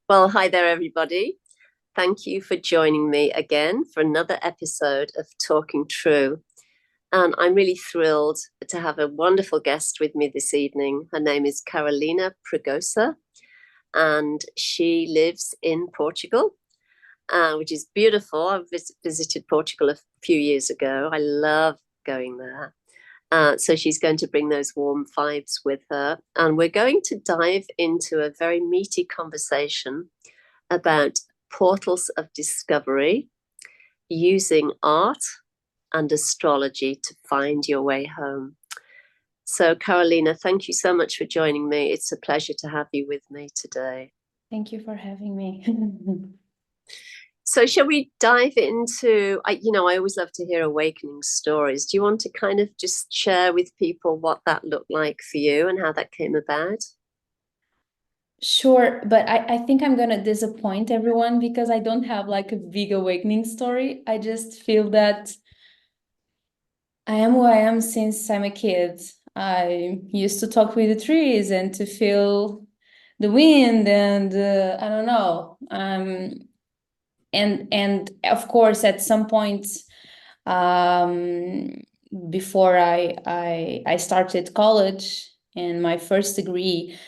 Well, hi there, everybody. Thank you for joining me again for another episode of Talking True. And I'm really thrilled to have a wonderful guest with me this evening. Her name is Carolina Pragosa, and she lives in Portugal, which is beautiful. I visited Portugal a few years ago. I love going there. So she's going to bring those warm vibes with her. And we're going to dive into a very meaty conversation about portals of discovery, using art and astrology to find your way home. So, Carolina, thank you so much for joining me. It's a pleasure to have you with me today. Thank you for having me. So, shall we dive into? I always love to hear awakening stories. Do you want to kind of just share with people what that looked like for you and how that came about? Sure, but I think I'm gonna disappoint everyone because I don't have like a big awakening story. I just feel that I am who I am since I'm a kid. I used to talk with the trees and to feel the wind and I don't know. And of course, at some point, um, before I started college and my first degree,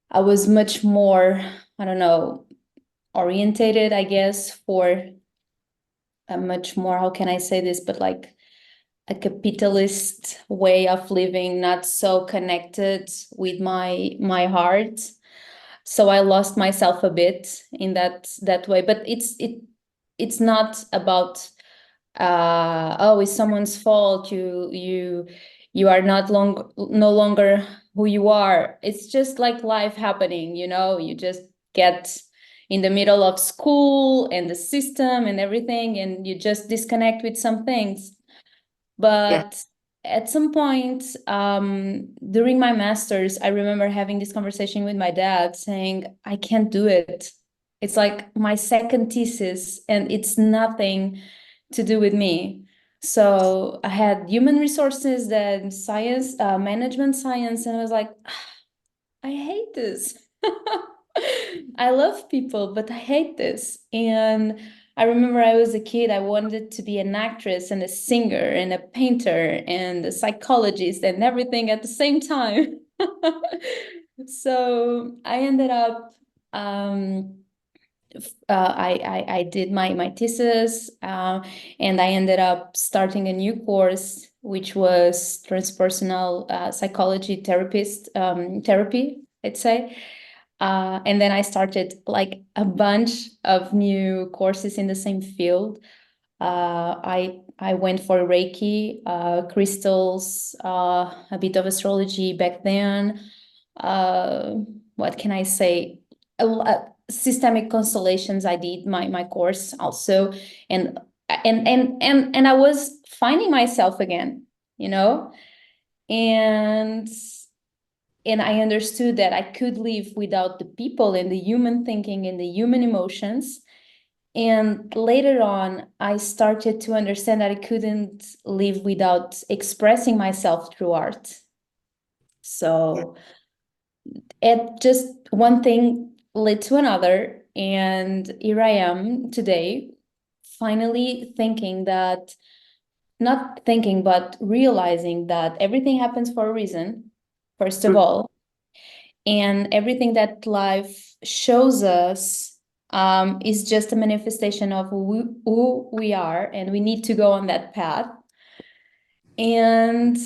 I was much more, I don't know, orientated, I guess, for a much more, how can I say this, but like a capitalist way of living, not so connected with my heart. So I lost myself a bit in that way. But it's not about oh, it's someone's fault. You are no longer who you are. It's just like life happening, you just get in the middle of school and the system and everything, and you just disconnect with some things. Yeah, But at some point, during my master's, I remember having this conversation with my dad saying, I can't do it. It's like my second thesis, and it's nothing to do with me. So I had human resources, then science, management science, and I was like, I hate this. I love people, but I hate this. And I remember I was a kid, I wanted to be an actress and a singer and a painter and a psychologist and everything at the same time. So I ended up I did my thesis, and I ended up starting a new course, which was transpersonal psychology therapy, I'd say. And then I started like a bunch of new courses in the same field. I went for Reiki, crystals, a bit of astrology back then. Uh, what can I say? Systemic constellations. I did my course also, and and I was finding myself again, you know, and and I understood that I could live without the people and the human thinking and the human emotions. And later on, I started to understand that I couldn't live without expressing myself through art. yeah, So it just one thing led to another. And here I am today, finally thinking that, not thinking, but realizing that everything happens for a reason, first of mm, all. And everything that life shows us is just a manifestation of who we are, and we need to go on that path. And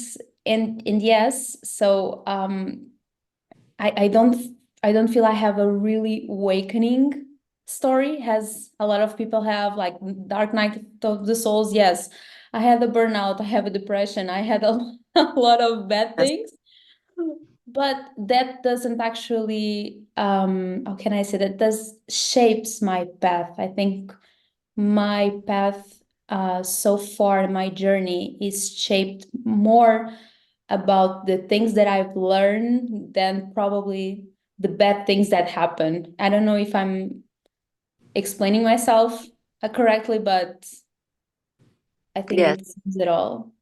and yes, so I don't feel I have a really awakening story, as a lot of people have, like Dark Night of the Souls. Yes, I had a burnout, I have a depression, I had a, a lot of bad yes, things, but that doesn't actually how can I say, that does shapes my path. I think my path so far, my journey is shaped more about the things that I've learned than probably the bad things that happen. I don't know if I'm explaining myself correctly, but I think yes, it says it all.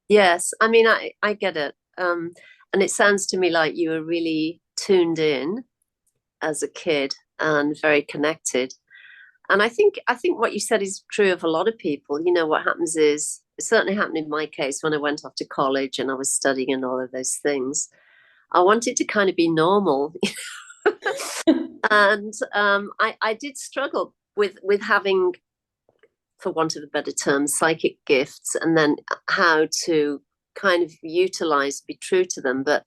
yes. I mean, I get it. And it sounds to me like you were really tuned in as a kid. and very connected. And I think what you said is true of a lot of people. You know, what happens is, it certainly happened in my case when I went off to college and I was studying and all of those things. I wanted to kind of be normal. And I did struggle with having, for want of a better term, psychic gifts, and then how to kind of utilize, be true to them, but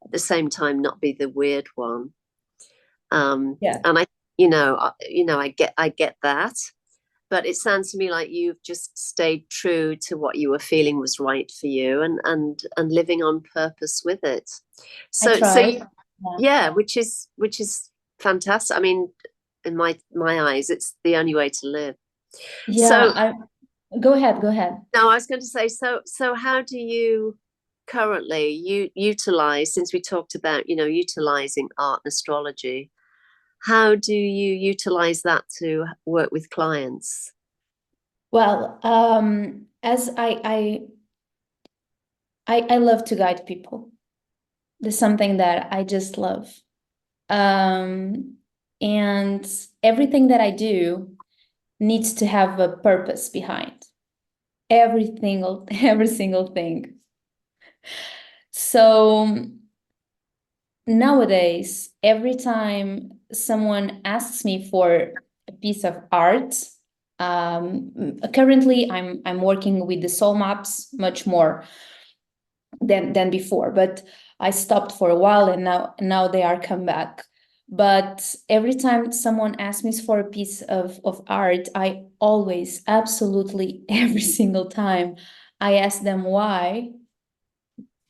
at the same time not be the weird one. Yeah, And I get that, but it sounds to me like you've just stayed true to what you were feeling was right for you, and living on purpose with it. I So tried. Yeah. yeah, which is fantastic. I mean, in my eyes, it's the only way to live. Yeah, So go ahead, go ahead. no, I was going to say, so how do you currently utilize, since we talked about, utilizing art and astrology, how do you utilize that to work with clients? Well, as I love to guide people. There's something that I just love. Um, and everything that I do needs to have a purpose behind every single thing. So nowadays, every time someone asks me for a piece of art, currently I'm working with the soul maps much more than before, but I stopped for a while, and now they are come back. But every time someone asks me for a piece of art, I always, absolutely every single time, I ask them why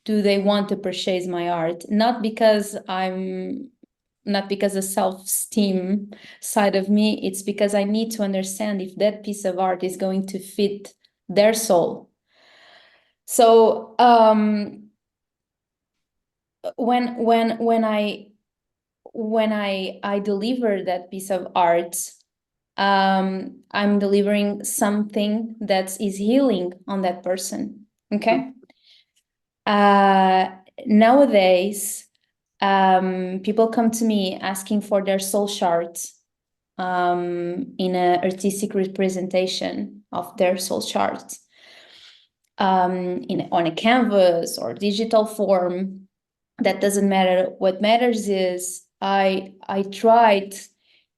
do they want to purchase my art. Not because the self-esteem side of me, it's because I need to understand if that piece of art is going to fit their soul. So when I deliver that piece of art, I'm delivering something that is healing on that person. Okay. Nowadays, people come to me asking for their soul charts, in an artistic representation of their soul chart, on a canvas or digital form. That doesn't matter. What matters is I tried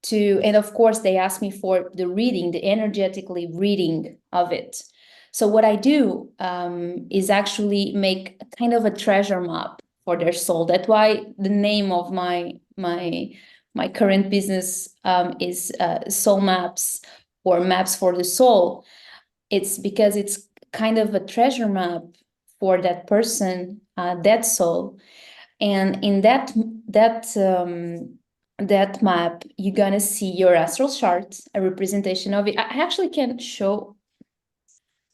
to, and of course they ask me for the reading, the energetically reading of it. So what I do, is actually make a kind of a treasure map for their soul. That's why the name of my current business, is Soul Maps, or Maps for the Soul. It's because it's kind of a treasure map for that person, that soul. And in that map, you're gonna see your astral chart, a representation of it. I actually can show,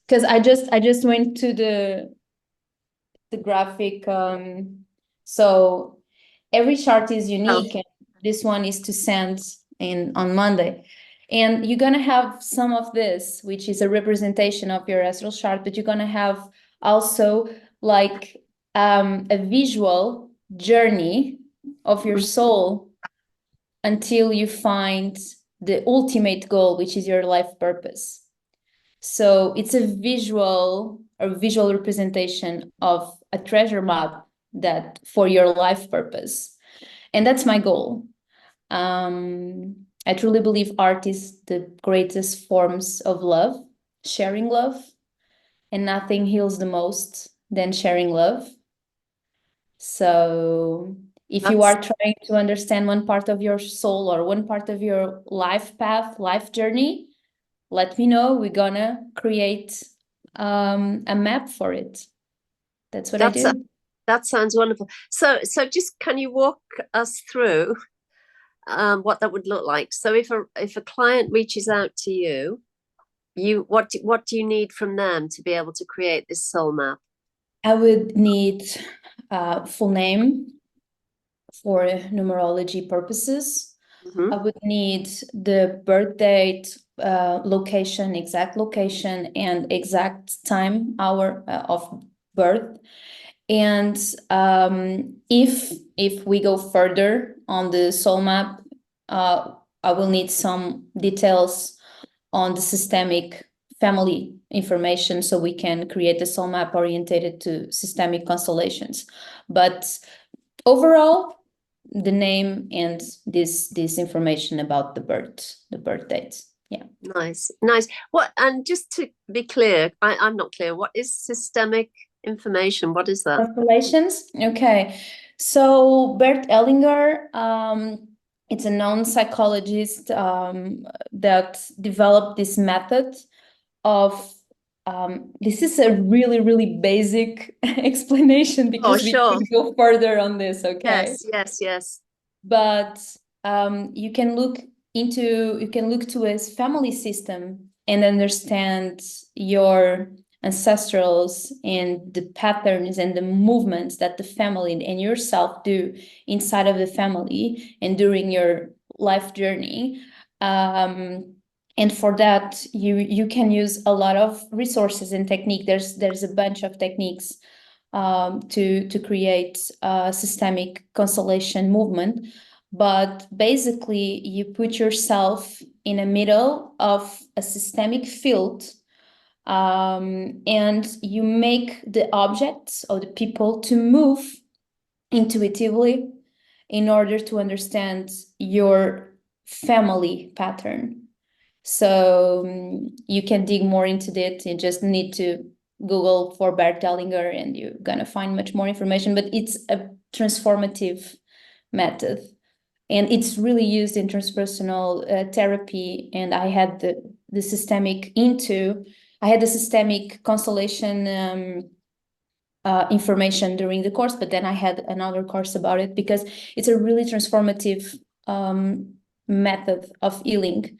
because I just went to the graphic. So every chart is Oh, unique, and this one is to send in on Monday. And you're gonna have some of this, which is a representation of your astral chart, but you're gonna have also like, a visual journey of your soul until you find the ultimate goal, which is your life purpose. So it's a visual representation of a treasure map that for your life purpose. And that's my goal. I truly believe art is the greatest forms of love, sharing love, and nothing heals the most than sharing love. So if you that's are trying to understand one part of your soul or one part of your life path, life journey, let me know. We're gonna create, a map for it. That's what I that's do. that sounds wonderful. So just can you walk us through what that would look like? So if a client reaches out to you, what do you need from them to be able to create this soul map? I would need, full name for numerology purposes. Hmm. I would need the birth date, location, exact location, and exact time, hour, of birth. And, if we go further on the soul map, I will need some details on the systemic family information so we can create a soul map orientated to systemic constellations. But overall, the name and this information about the birth dates. Yeah. Nice. What, and just to be clear, I'm not clear. What is systemic information? What is that? Constellations. Okay. So Bert Ellinger, it's a known psychologist that developed this method of this is a really basic explanation Oh, because we sure. could go further on this, okay? Yes. But you can look to a family system and understand your ancestrals and the patterns and the movements that the family and yourself do inside of the family and during your life journey. And for that, you can use a lot of resources and technique. There's a bunch of techniques to create a systemic constellation movement. But basically, you put yourself in the middle of a systemic field, and you make the objects or the people to move intuitively in order to understand your family pattern. So you can dig more into it. You just need to Google for Bert Hellinger and you're gonna find much more information, but it's a transformative method. And it's really used in transpersonal therapy. And I had the systemic constellation information during the course, but then I had another course about it because it's a really transformative method of healing.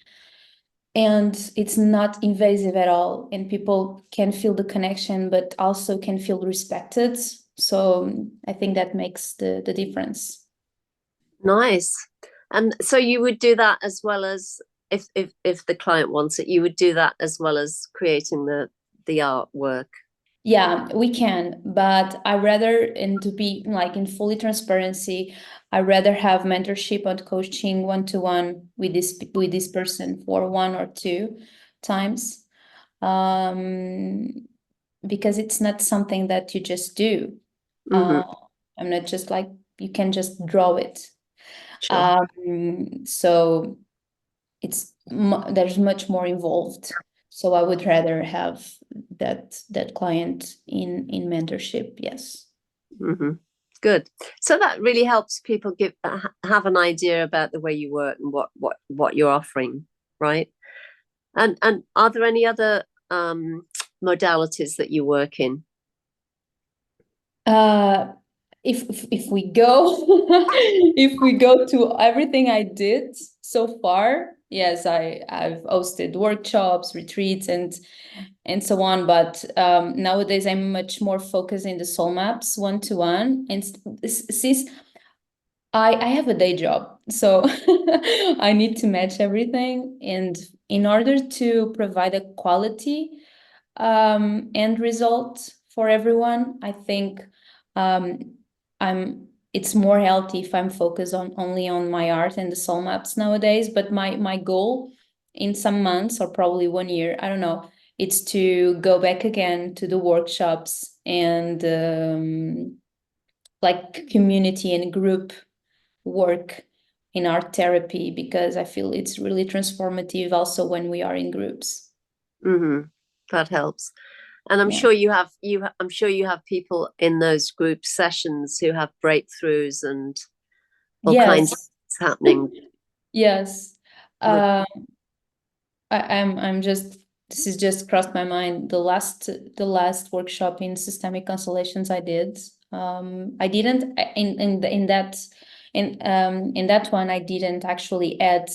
And it's not invasive at all, and people can feel the connection but also can feel respected. So I think that makes the difference. Nice. And so you would do that as well as, if the client wants it, you would do that as well as creating the artwork. Yeah, we can, but I rather, and to be like in fully transparency, I rather have mentorship and coaching one-to-one with this person for 1 or 2 times, because it's not something that you just do. Mm-hmm. I'm not just like you can just draw it. Sure. So there's much more involved. So I would rather have that client in mentorship. Yes. Mm-hmm. Good. So that really helps people have an idea about the way you work and what you're offering, right? And are there any other modalities that you work in? Uh, if we go if we go to everything I did so far, yes, I've hosted workshops, retreats, and so on. But nowadays I'm much more focused in the soul maps one-to-one. And since I have a day job, so I need to match everything. And in order to provide a quality end result for everyone, I think um, it's more healthy if I'm focused on only on my art and the soul maps nowadays. But my goal in some months or probably 1 year, I don't know, it's to go back again to the workshops and like community and group work in art therapy, because I feel it's really transformative also when we are in groups. Mm-hmm. That helps. And Yeah. I'm sure you have people in those group sessions who have breakthroughs and all kinds of Yes. things happening. Yes. With Uh, I'm just this is just crossed my mind. The last workshop in systemic constellations I did. I didn't in that one I didn't actually add.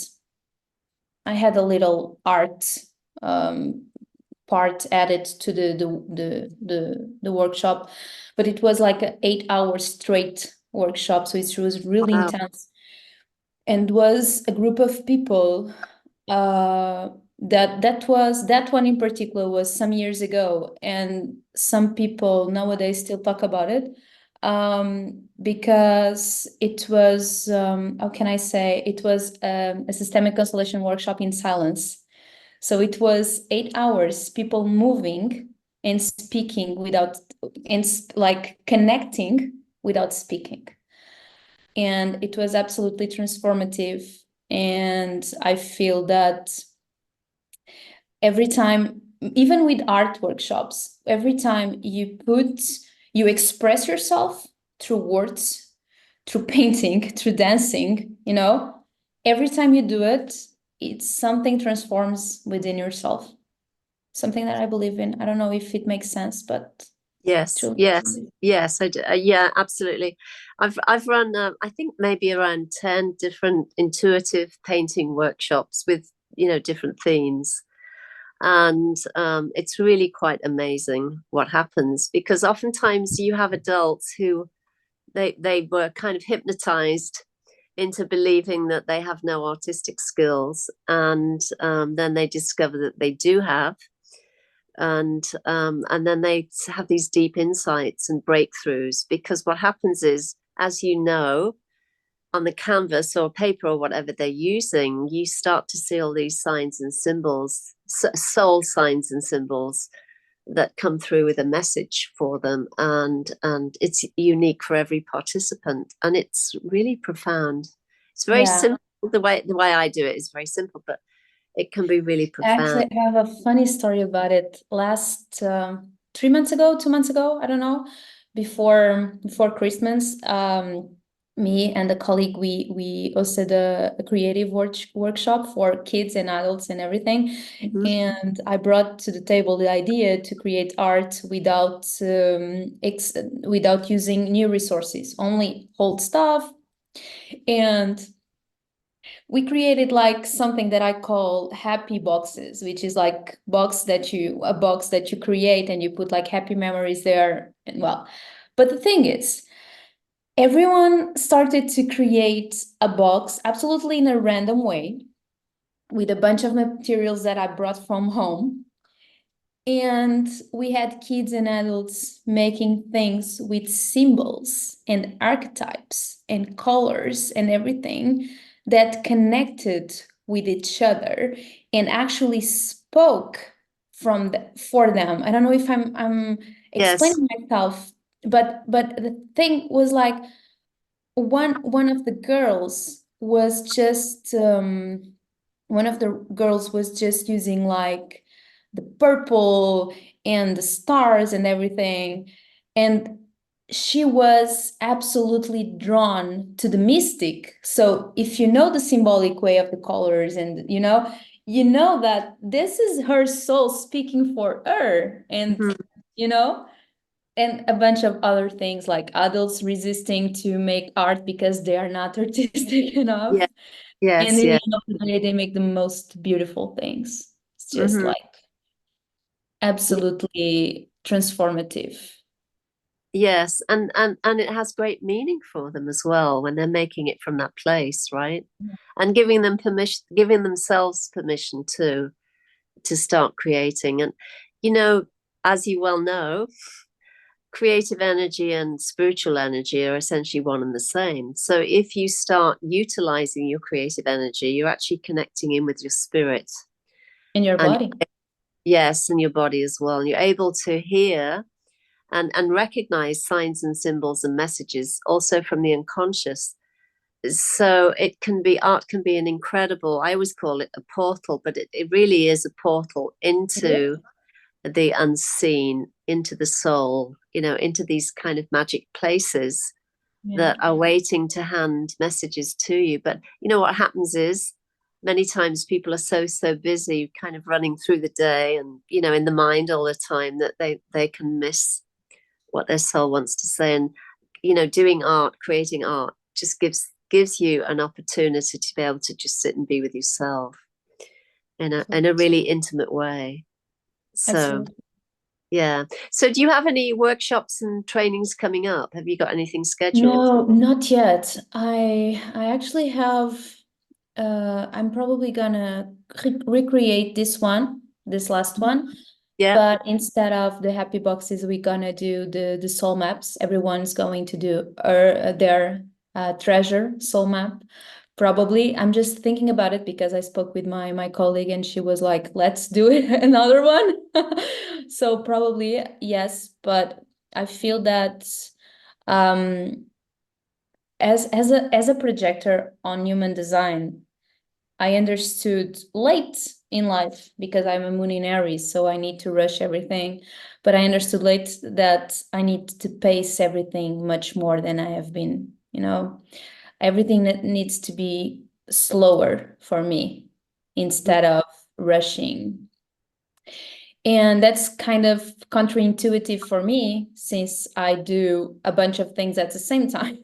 I had a little art part added to the workshop, but it was like an 8 hour straight workshop, so it was really wow. intense, and was a group of people that one in particular was some years ago, and some people nowadays still talk about it. because it was, how can I say, it was a systemic constellation workshop in silence. So it was 8 hours, people moving and speaking without, and like connecting without speaking. And it was absolutely transformative. And I feel that every time, even with art workshops, every time you express yourself through words, through painting, through dancing, every time you do it, it's something transforms within yourself. Something that I believe in. I don't know if it makes sense, but Yes, truly. yes, I do. Yeah, absolutely. I've run I think maybe around 10 different intuitive painting workshops with different themes, and it's really quite amazing what happens, because oftentimes you have adults who they were kind of hypnotized into believing that they have no artistic skills, and then they discover that they do have, and then they have these deep insights and breakthroughs, because what happens is, as you know, on the canvas or paper or whatever they're using, you start to see all these signs and symbols, soul signs and symbols, that come through with a message for them, and it's unique for every participant, and it's really profound. It's very Yeah. simple. The way I do it is very simple, but it can be really Actually, profound. I have a funny story about it. Last 3 months ago, 2 months ago, I don't know, before Christmas, me and a colleague, we hosted a creative workshop for kids and adults and everything. Mhm. And I brought to the table the idea to create art without using new resources, only old stuff. And we created like something that I call happy boxes, which is like a box that you create and you put like happy memories there. And well, but the thing is, everyone started to create a box absolutely in a random way with a bunch of materials that I brought from home. And we had kids and adults making things with symbols and archetypes and colors and everything that connected with each other and actually spoke for them. I don't know if I'm Yes. explaining myself, but the thing was like one of the girls was just using like the purple and the stars and everything, and she was absolutely drawn to the mystic. So if you know the symbolic way of the colors, and you know that this is her soul speaking for her, and Mhm. you know and a bunch of other things, like adults resisting to make art because they are not artistic enough. Yeah. And Yes. in the Yeah. end of the day, they make the most beautiful things. It's just Hmm. like absolutely transformative. Yes, and it has great meaning for them as well when they're making it from that place, right? And giving them permission, giving themselves permission to start creating. And you know, as you well know, creative energy and spiritual energy are essentially one and the same. So if you start utilizing your creative energy, you're actually connecting in with your spirit, In your and body. yes, and your body as well. And you're able to hear and recognize signs and symbols and messages also from the unconscious. So art can be an incredible, I always call it a portal, but it really is a portal It is. into the unseen, into the soul, into these kind of magic places Yeah. that are waiting to hand messages to you. But what happens is, many times people are so busy kind of running through the day and in the mind all the time, that they can miss what their soul wants to say. And doing art, creating art, just gives you an opportunity to be able to just sit and be with yourself in a really intimate way. So Absolutely. yeah. So do you have any workshops and trainings coming up? Have you got anything scheduled? No, not yet. I actually have I'm probably gonna recreate this last one. Yeah. But instead of the happy boxes, we're gonna do the soul maps. Everyone's going to do their treasure soul map. Probably, I'm just thinking about it because I spoke with my colleague and she was like, "Let's do it another one." So probably yes, but I feel that um, as a projector on human design, I understood late in life because I'm a moon in Aries, so I need to rush everything. But I understood late that I need to pace everything much more than I have been. Everything that needs to be slower for me instead of rushing. And that's kind of counterintuitive for me since I do a bunch of things at the same time.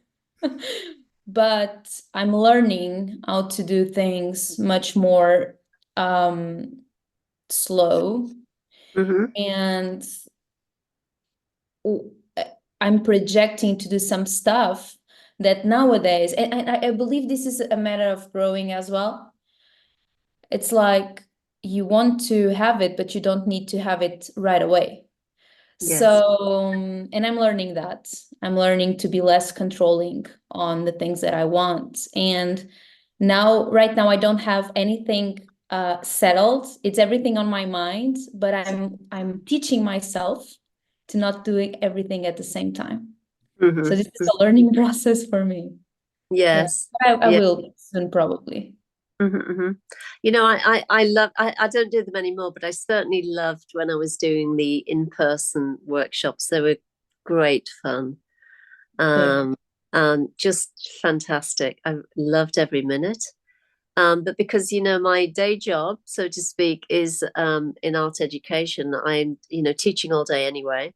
But I'm learning how to do things much more slow. Mm-hmm. And I'm projecting to do some stuff that nowadays, and I believe this is a matter of growing as well. It's like you want to have it, but you don't need to have it right away. Yes. So, and I'm learning that. I'm learning to be less controlling on the things that I want. And right now, I don't have anything settled. It's everything on my mind, but I'm teaching myself to not doing everything at the same time. So this is Mm-hmm. a learning process for me. Yeah, Yes. I Yeah. will soon probably. Mm-hmm. I love, I don't do them anymore, but I certainly loved when I was doing the in-person workshops. They were great fun. Good. Um, and just fantastic. I loved every minute. But because, my day job, so to speak, is in art education, I'm, teaching all day anyway.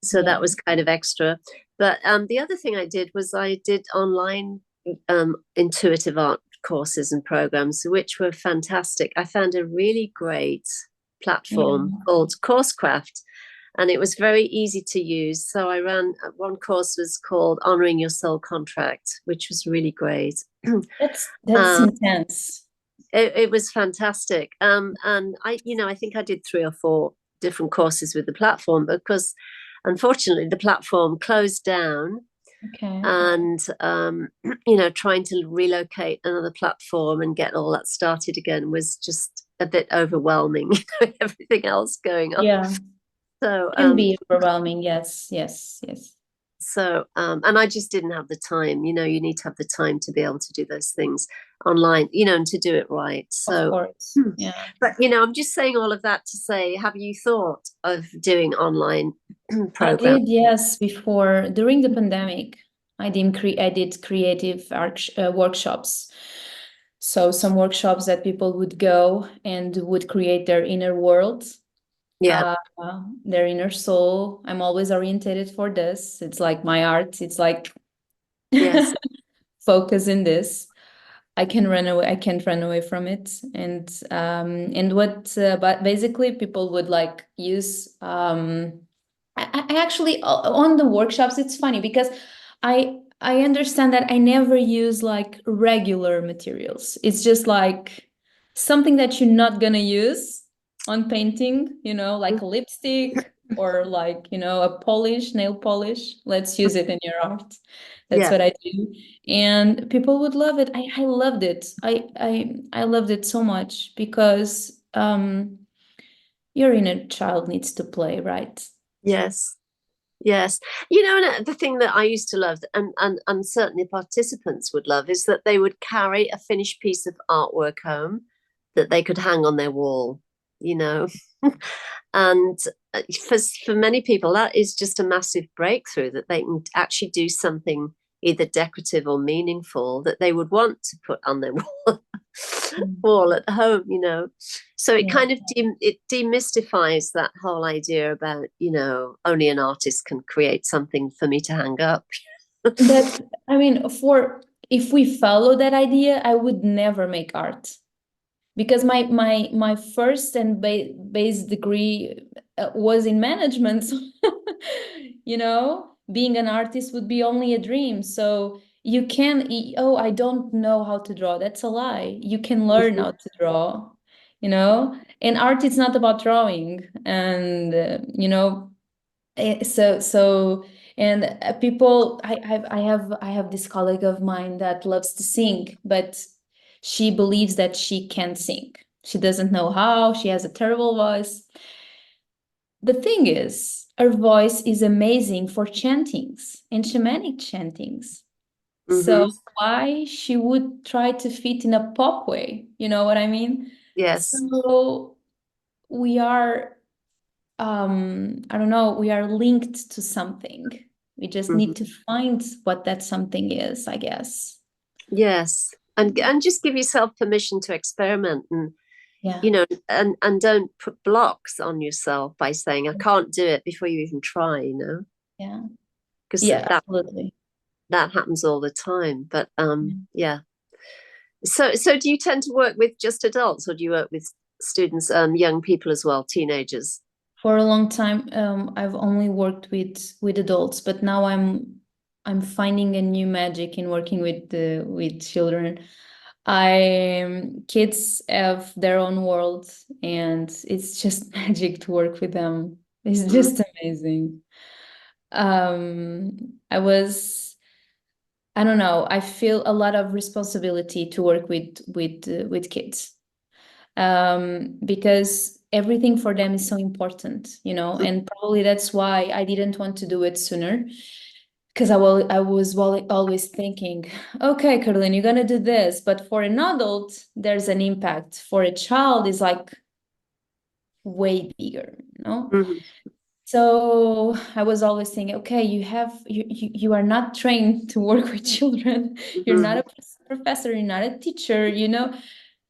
So that Yeah. was kind of extra. But the other thing I did was I did online intuitive art courses and programs, which were fantastic. I found a really great platform Yeah. called Coursecraft, and it was very easy to use. So I ran one course was called Honoring Your Soul Contract, which was really great. That's um, intense. it was fantastic. And I think I did 3 or 4 different courses with the platform because unfortunately the platform closed down, Okay. and trying to relocate another platform and get all that started again was just a bit overwhelming. Everything else going on. Yeah. So Can be overwhelming. Yes, yes, yes. and I just didn't have the time. You need to have the time to be able to do those things online, and to do it right. Of So course. Yeah. but I'm just saying all of that to say, have you thought of doing online I programs? did, yes, before during the pandemic, I did creative art workshops. So some workshops that people would go and would create their inner world, Yeah. their inner soul. I'm always orientated for this. It's like my art. It's like Yes. focus in this. I can run away. I can't run away from it. And what but basically people would like use I actually on the workshops it's funny because I understand that I never use like regular materials. It's just like something that you're not gonna use on painting, like a lipstick or like, a polish, nail polish. Let's use it in your art. That's Yeah. what I do. And people would love it. I loved it. I loved it so much because your inner child needs to play, right? Yes. Yes. And the thing that I used to love, and certainly participants would love, is that they would carry a finished piece of artwork home that they could hang on their wall, you know. And for many people, that is just a massive breakthrough, that they can actually do something either decorative or meaningful that they would want to put on their Mm. wall at home. So it Yeah. kind of it demystifies that whole idea about, only an artist can create something for me to hang up. That, I mean, for if we follow that idea, I would never make art because my first and base degree was in management. Being an artist would be only a dream. So you can, oh, I don't know how to draw. That's a lie. You can learn how to draw. you know. And art is not about drawing, and so and people, I have this colleague of mine that loves to sing, but she believes that she can't sing. She doesn't know how. She has a terrible voice. The thing is, her voice is amazing for chantings and shamanic chantings. So Mm-hmm. why she would try to fit in a pop way? You know what I mean? Yes. So we are, I don't know, we are linked to something. We just Mm-hmm. need to find what that something is, I guess. Yes. And just give yourself permission to experiment, and Yeah. and don't put blocks on yourself by saying I can't do it before you even try, Yeah. because Yeah, absolutely. that happens all the time. But Yeah. yeah. So do you tend to work with just adults, or do you work with students, young people as well, teenagers? For a long time, I've only worked with adults, but now I'm finding a new magic in working with children. Kids have their own world, and it's just magic to work with them. It's Mm-hmm. just amazing. I was, I don't know, I feel a lot of responsibility to work with kids, because everything for them is so important, and probably that's why I didn't want to do it sooner. Because I was always thinking, okay, Caroline, you're gonna do this, but for an adult, there's an impact. For a child, is like way bigger. Mm-hmm. So I was always thinking, okay, you are not trained to work with children. You're Mm-hmm. not a professor, you're not a teacher.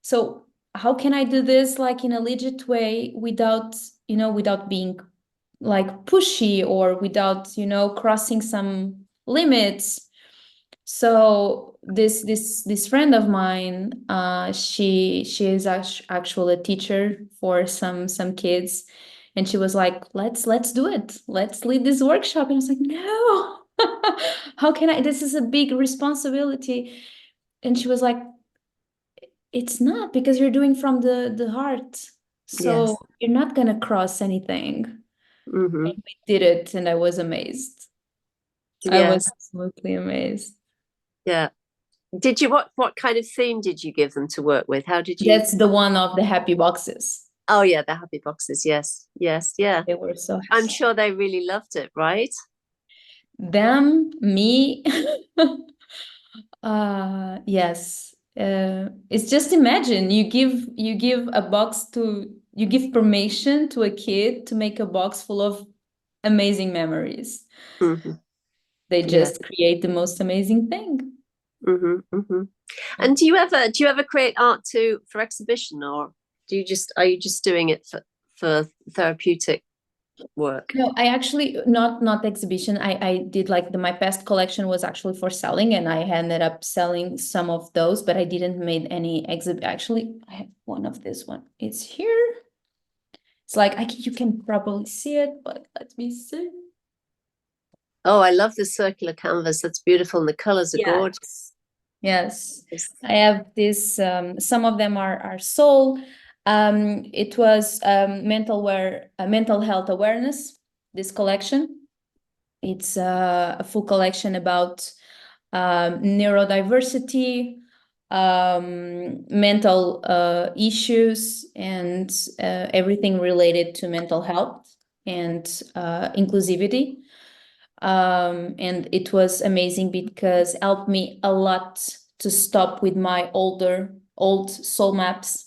So how can I do this like in a legit way without being like pushy or without, crossing some limits? So this friend of mine, she is actually a teacher for some kids, and she was like, let's do it. Let's lead this workshop. And I was like, no, how can I? This is a big responsibility. And she was like, it's not, because you're doing from the heart. So Yes. you're not gonna cross anything. Mm-hmm. And we did it, and I was amazed. I was Yes. absolutely amazed. Yeah. Did you what kind of theme did you give them to work with? How did you? That's the one of the happy boxes. Oh yeah, the happy boxes. Yes. Yes. Yeah. They were so I'm happy. sure they really loved it, right? Them, me. Yes. It's just, imagine you give permission to a kid to make a box full of amazing memories. Mm-hmm. They Yes. just create the most amazing thing. Mm-hmm. Mm-hmm. Yeah. And do you ever create art too for exhibition, or are you just doing it for therapeutic work? No, I actually, not exhibition. I did like my past collection was actually for selling, and I ended up selling some of those, but I didn't made any exhibit. Actually, I have one of this one. It's here. It's like you can probably see it, but let me see. Oh, I love the circular canvas. That's beautiful, and the colors are gorgeous. Yes. Yes. I have this, some of them are soul. It was mental health awareness, this collection. It's a full collection about neurodiversity, mental issues, and everything related to mental health and inclusivity. And it was amazing because it helped me a lot to stop with my old soul maps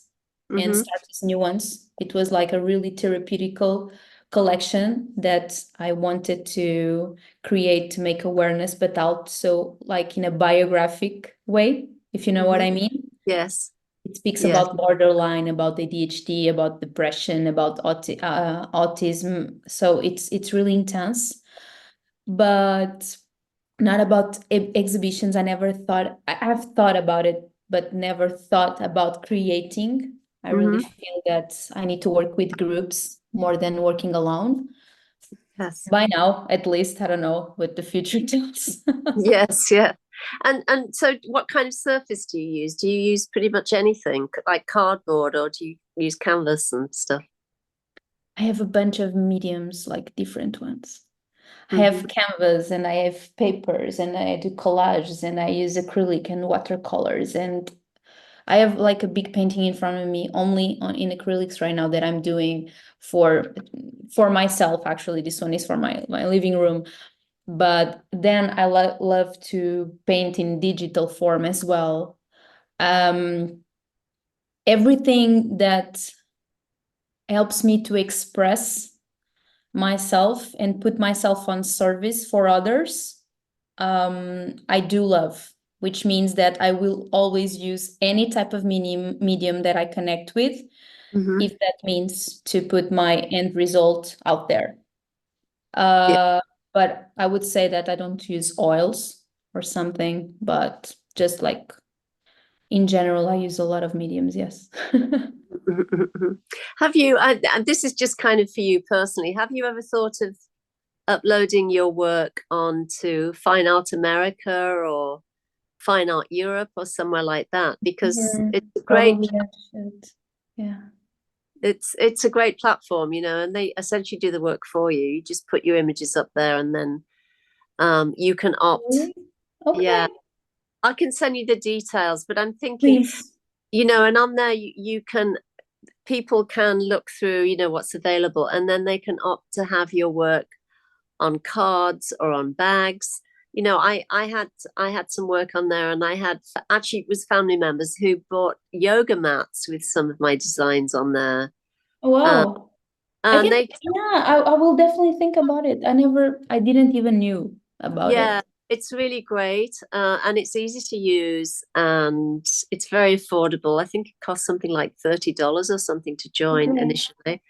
and Mm-hmm. start with new ones. It was like a really therapeutical collection that I wanted to create to make awareness, but also like in a biographic way, if you know what Mm-hmm. I mean. Yes. It speaks Yes. about borderline, about ADHD, about depression, about autism. So it's really intense, but not about exhibitions. I've thought about it, but never thought about creating. I really Mm-hmm. feel that I need to work with groups more than working alone. Yes. By now, at least, I don't know what the future tells. Yes. Yeah. And so what kind of surface do you use? Do you use pretty much anything like cardboard, or do you use canvas and stuff? I have a bunch of mediums, like different ones. I Hmm. have canvas and I have papers and I do collages and I use acrylic and watercolors, and I have like a big painting in front of me only in acrylics right now that I'm doing for for myself. Actually, this one is for my living room. But then I love to paint in digital form as well. Um, Everything that helps me to express myself and put myself on service for others, I do love, which means that I will always use any type of medium that I connect with, Hmm. if that means to put my end result out there. Yeah. Uh, but I would say that I don't use oils or something, but just like in general, I use a lot of mediums, yes. Have you, and this is just kind of for you personally, have you ever thought of uploading your work onto Fine Art America or Fine Art Europe or somewhere like that? Because Mhm. it's a great, Probably I should. Yeah. it's a great platform, and they essentially do the work for you. You just put your images up there, and then you can opt. Really? Yeah, Okay, I can send you the details, but I'm thinking, please. and on there you can, people can look through, what's available, and then they can opt to have your work on cards or on bags. I had some work on there, and I had, actually, it was family members who bought yoga mats with some of my designs on there. Um, Wow. I and can, they, yeah, I will definitely think about it. I didn't even knew about yeah, it. it's really great, and it's easy to use, and it's very affordable. I think it costs something like $30 or something to join Okay. initially.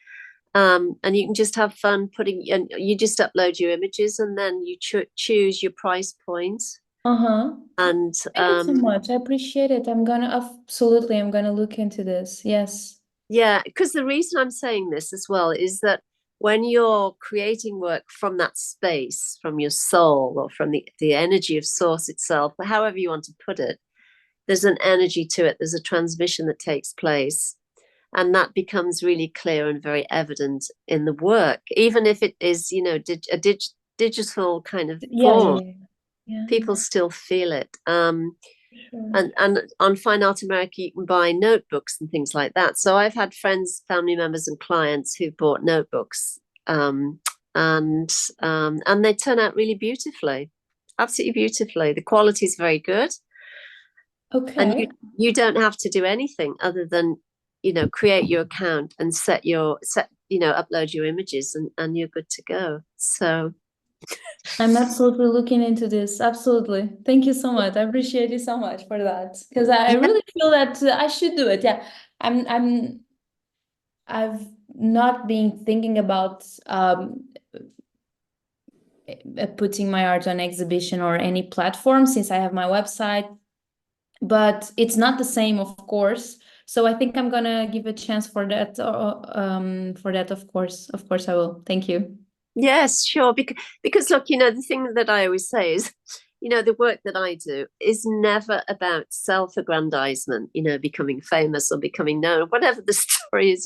And you can just have fun putting, and you just upload your images, and then you choose your price point. Uh-huh. And Thank you so much. I appreciate it. I'm gonna look into this. Yes. yeah, because the reason I'm saying this as well is that when you're creating work from that space, from your soul, or from the energy of source itself, however you want to put it, there's an energy to it, there's a transmission that takes place. And that becomes really clear and very evident in the work, even if it is, digital kind of Yeah, yeah, form. yeah. Yeah, People still feel it. sure. And on Fine Art America, you can buy notebooks and things like that. So I've had friends, family members, and clients who bought notebooks, um, and and they turn out really beautifully, absolutely beautifully. The quality is very good, and you Okay. you don't have to do anything other than, create your account and upload your images, and you're good to go. So I'm absolutely looking into this. Absolutely. Thank you so much. I appreciate you so much for that. Because I yeah, really feel that I should do it. Yeah. I'm I've not been thinking about putting my art on exhibition or any platform since I have my website, but it's not the same, of course. So I think I'm gonna give a chance for that. For that, of course. Of course I will. Thank you. yes, sure. Because look, the thing that I always say is, the work that I do is never about self-aggrandizement, becoming famous or becoming known, whatever the story is.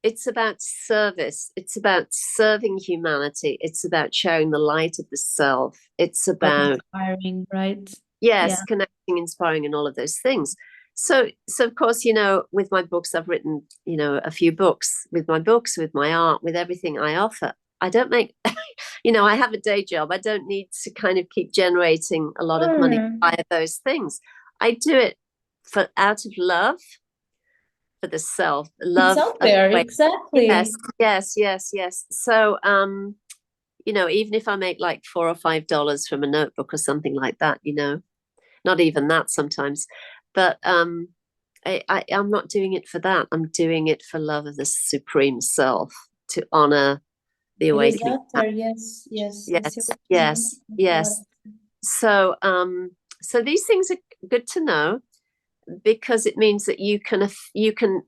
It's about service. It's about serving humanity. It's about sharing the light of the self. It's About about, inspiring, right? yes, Yeah. connecting, inspiring, and all of those things. So of course, with my books, I've written, a few books. With my books, with my art, with everything I offer, I don't make, I have a day job. I don't need to kind of keep generating a lot of money Mm. via those things. I do it for out of love for the self, It's love out of there, the way. Yes, exactly. yes, yes, yes. So even if I make like $4 or $5 from a notebook or something like that, not even that sometimes. But I'm not doing it for that. I'm doing it for love of the supreme self, to honor the It is awakening. out there. Yes, yes. I see Yes, what you mean. yes, There's a lot yes. of- So these things are good to know, because it means that you can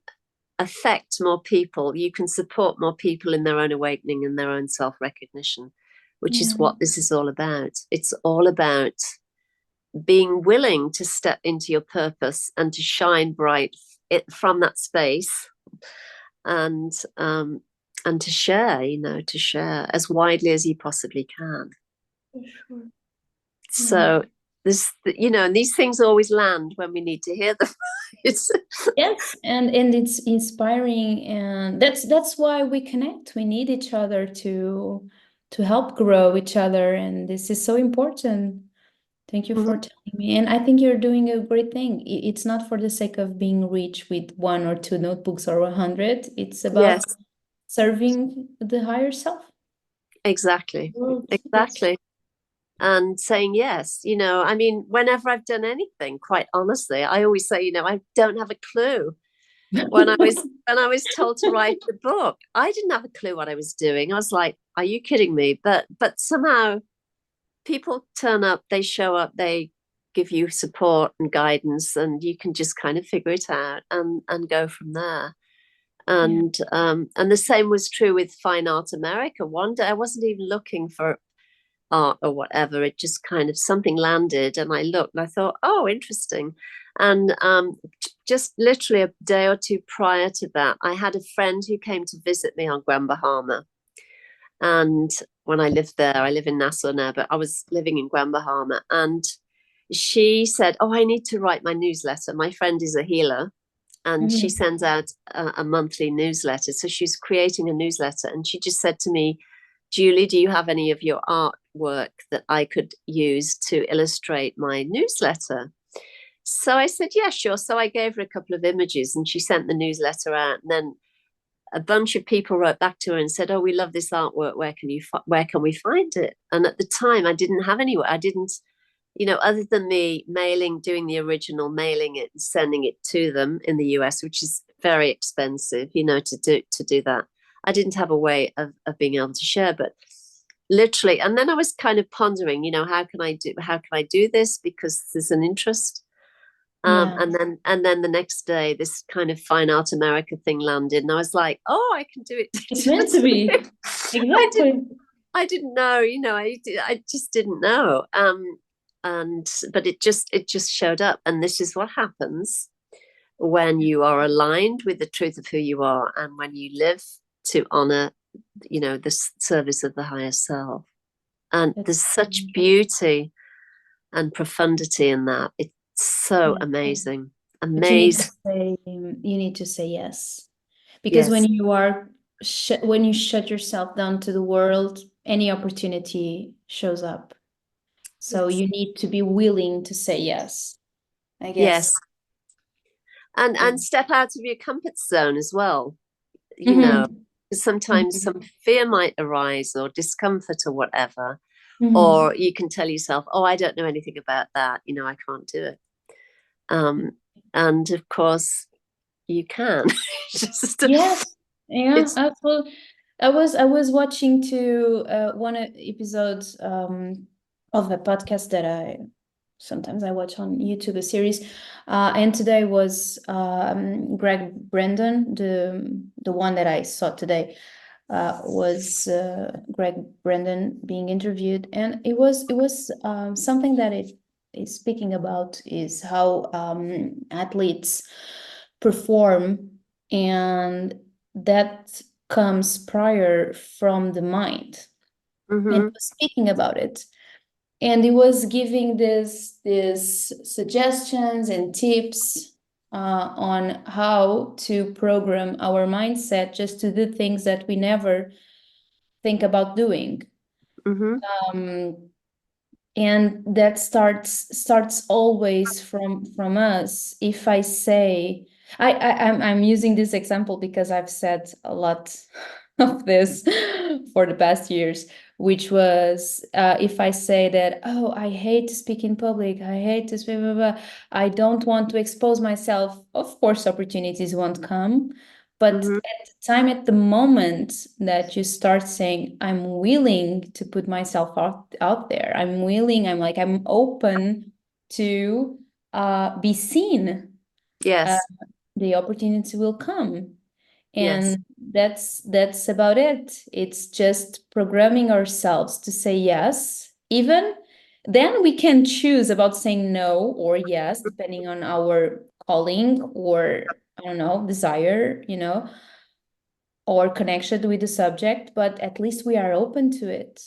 affect more people. You can support more people in their own awakening and their own self recognition, which is Yeah. what this is all about. It's all about being willing to step into your purpose and to shine bright from that space, and to share, to share as widely as you possibly can. For sure. So this, and these things always land when we need to hear them. Yes, and it's inspiring, and that's why we connect. We need each other to help grow each other, and this is so important. Thank you for telling me. And I think you're doing a great thing. It's not for the sake of being rich with 1 or 2 notebooks or 100. It's about Yes, serving the higher self. exactly. Yes. Exactly. And saying yes, I mean, whenever I've done anything, quite honestly, I always say, I don't have a clue. When I was told to write the book, I didn't have a clue what I was doing. I was like, are you kidding me? But somehow people turn up, they show up, they give you support and guidance, and you can just kind of figure it out and go from there. And the same was true with Fine Art America. One day I wasn't even looking for art or whatever. It just kind of, something landed, and I looked and I thought, oh, interesting. And just literally a day or two prior to that, I had a friend who came to visit me on Grand Bahama. And when I lived there, I live in Nassau now, but I was living in Grand Bahama. And she said, oh, I need to write my newsletter. My friend is a healer, and she sends out a monthly newsletter. So she's creating a newsletter. And she just said to me, Julie, do you have any of your artwork that I could use to illustrate my newsletter? So I said, yeah, sure. So I gave her a couple of images, and she sent the newsletter out. And then a bunch of people wrote back to her and said, oh, we love this artwork. Where can we find it? And at the time, I didn't have anywhere. I didn't, other than me doing the original, mailing it and sending it to them in the US, which is very expensive, to do that. I didn't have a way of being able to share, but literally. And then I was kind of pondering, how can I do this? Because there's an interest. And then the next day, this kind of Fine Art America thing landed, and I was like, "Oh, I can do it." It's meant to be. Exactly. I didn't know, I just didn't know. But it just showed up, and this is what happens when you are aligned with the truth of who you are, and when you live to honor, the service of the higher self. And there's such beauty and profundity in that. It's so amazing. Amazing. You need to say yes, because when you are when you shut yourself down to the world, any opportunity shows up. So you need to be willing to say yes, I guess. Yes. And step out of your comfort zone as well. Because sometimes some fear might arise, or discomfort, or whatever. Or you can tell yourself, oh, I don't know anything about that. I can't do it. And of course you can. Absolutely. I was watching one episode of a podcast that I sometimes I watch on YouTube, a series, and today was Greg Brandon, the one that I saw today was Greg Brandon being interviewed, and it was something that it is speaking about is how athletes perform, and that comes prior from the mind. And it was speaking about it, and it was giving this suggestions and tips on how to program our mindset just to do things that we never think about doing. And that starts always from us. If I say, I'm using this example because I've said a lot of this for the past years, which was if I say that, oh, I hate to speak in public, I hate to speak, blah, blah, blah, I don't want to expose myself, of course opportunities won't come. But at the time, at the moment that you start saying, I'm willing to put myself out there, I'm open to be seen. Yes. The opportunity will come. And that's about it. It's just programming ourselves to say yes, even Then we can choose about saying no or yes, depending on our calling or, I don't know, desire, or connection with the subject, but at least we are open to it,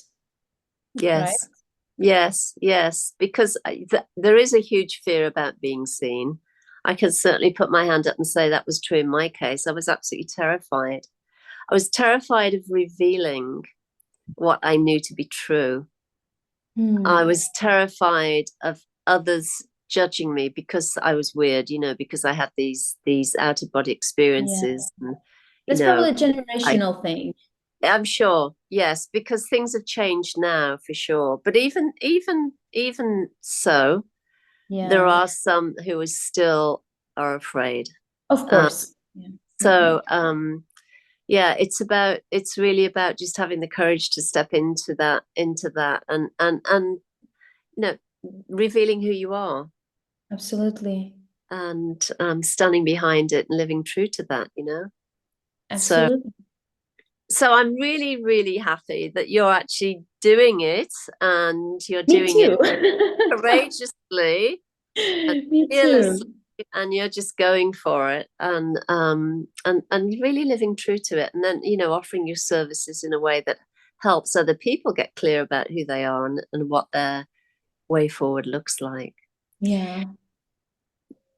right? Yes. Yes, yes, because there is a huge fear about being seen. I can certainly put my hand up and say that was true in my case. I was absolutely terrified. I was terrified of revealing what I knew to be true. I was terrified of others judging me because I was weird, because I had these out of body Yeah. experiences. And, That's know, probably a I generational thing. I'm sure, yes, because things have changed now for sure. But even so, there Yeah. are some who are still are afraid. Of Um, course. Yeah. so yeah, it's really about just having the courage to step into that and revealing who you are Absolutely. and standing behind it and living true to that. So Absolutely. so I'm really, really happy that you're actually doing it and you're Me doing it too. courageously and Me fearlessly, too. and you're just going for it and really living true to it, and then offering your services in a way that helps other people get clear about who they are and what their way forward looks like. Yeah.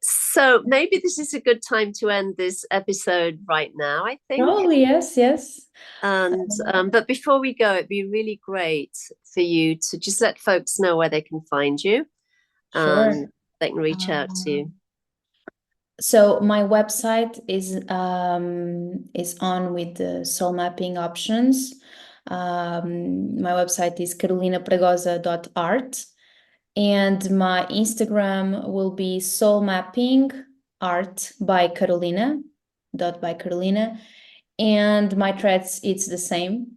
So maybe this is a good time to end this episode right now, I think. Probably, yes, yes. And but before we go, it'd be really great for you to just let folks know where they can find you and Sure. they can reach out to you. Um, so my website is on with the soul mapping options. My website is carolinapragosa.art, and my Instagram will be soul mapping art by Carolina, dot by Carolina, and my threads it's the same.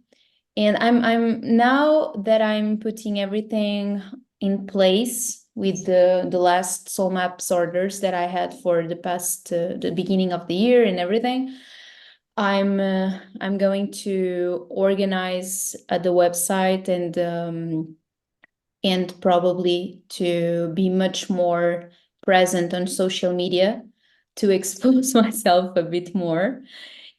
And I'm now that I'm putting everything in place with the last soul maps orders that I had for the past the beginning of the year and everything. I'm going to organize the website and probably to be much more present on social media to expose myself a bit more.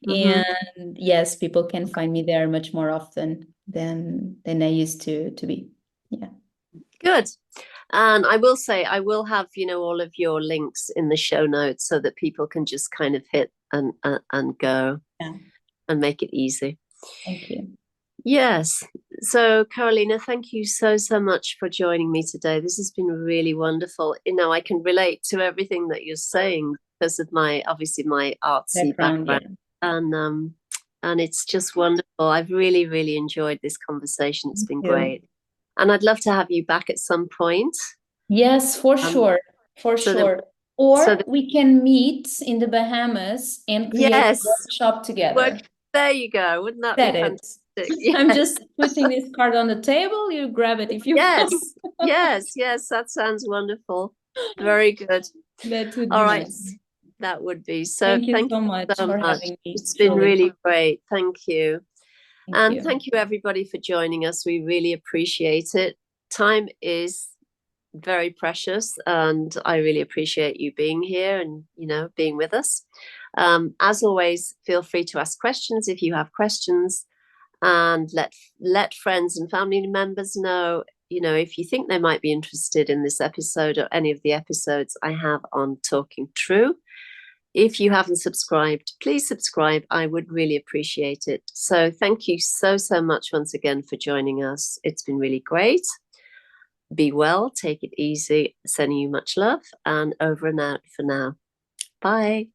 Mm-hmm. And yes, people can find me there much more often than I used to be. Yeah. Good. And I will say, I will have, all of your links in the show notes so that people can just kind of hit and go Yeah. and make it easy. Thank you. Yes. So, Carolina, thank you so, so much for joining me today. This has been really wonderful. I can relate to everything that you're saying because of obviously my artsy Background, background. yeah. And it's just wonderful. I've really, really enjoyed this conversation. It's Thank been you. great. And I'd love to have you back at some point. Yes, for Um, sure. For so that sure. so Or that we can meet in the Bahamas and create a yes, workshop work. together. There you go. Wouldn't that be Said it. fantastic? I'm Yes. just putting this card on the table. You grab it if you Yes, want. yes, that sounds wonderful. Very good. That would All be right, nice. that would be. So Thank you thank so much you so for much. having me, It's been Julie. really great. Thank you. Thank And you. thank you everybody for joining us. We really appreciate it. Time is very precious and I really appreciate you being here and being with us. As always, feel free to ask questions if you have questions, and let friends and family members know, if you think they might be interested in this episode or any of the episodes I have on Talking True. If you haven't subscribed, please subscribe. I would really appreciate it. So thank you so, so much once again for joining us. It's been really great. Be well, take it easy, sending you much love, and over and out for now. Bye.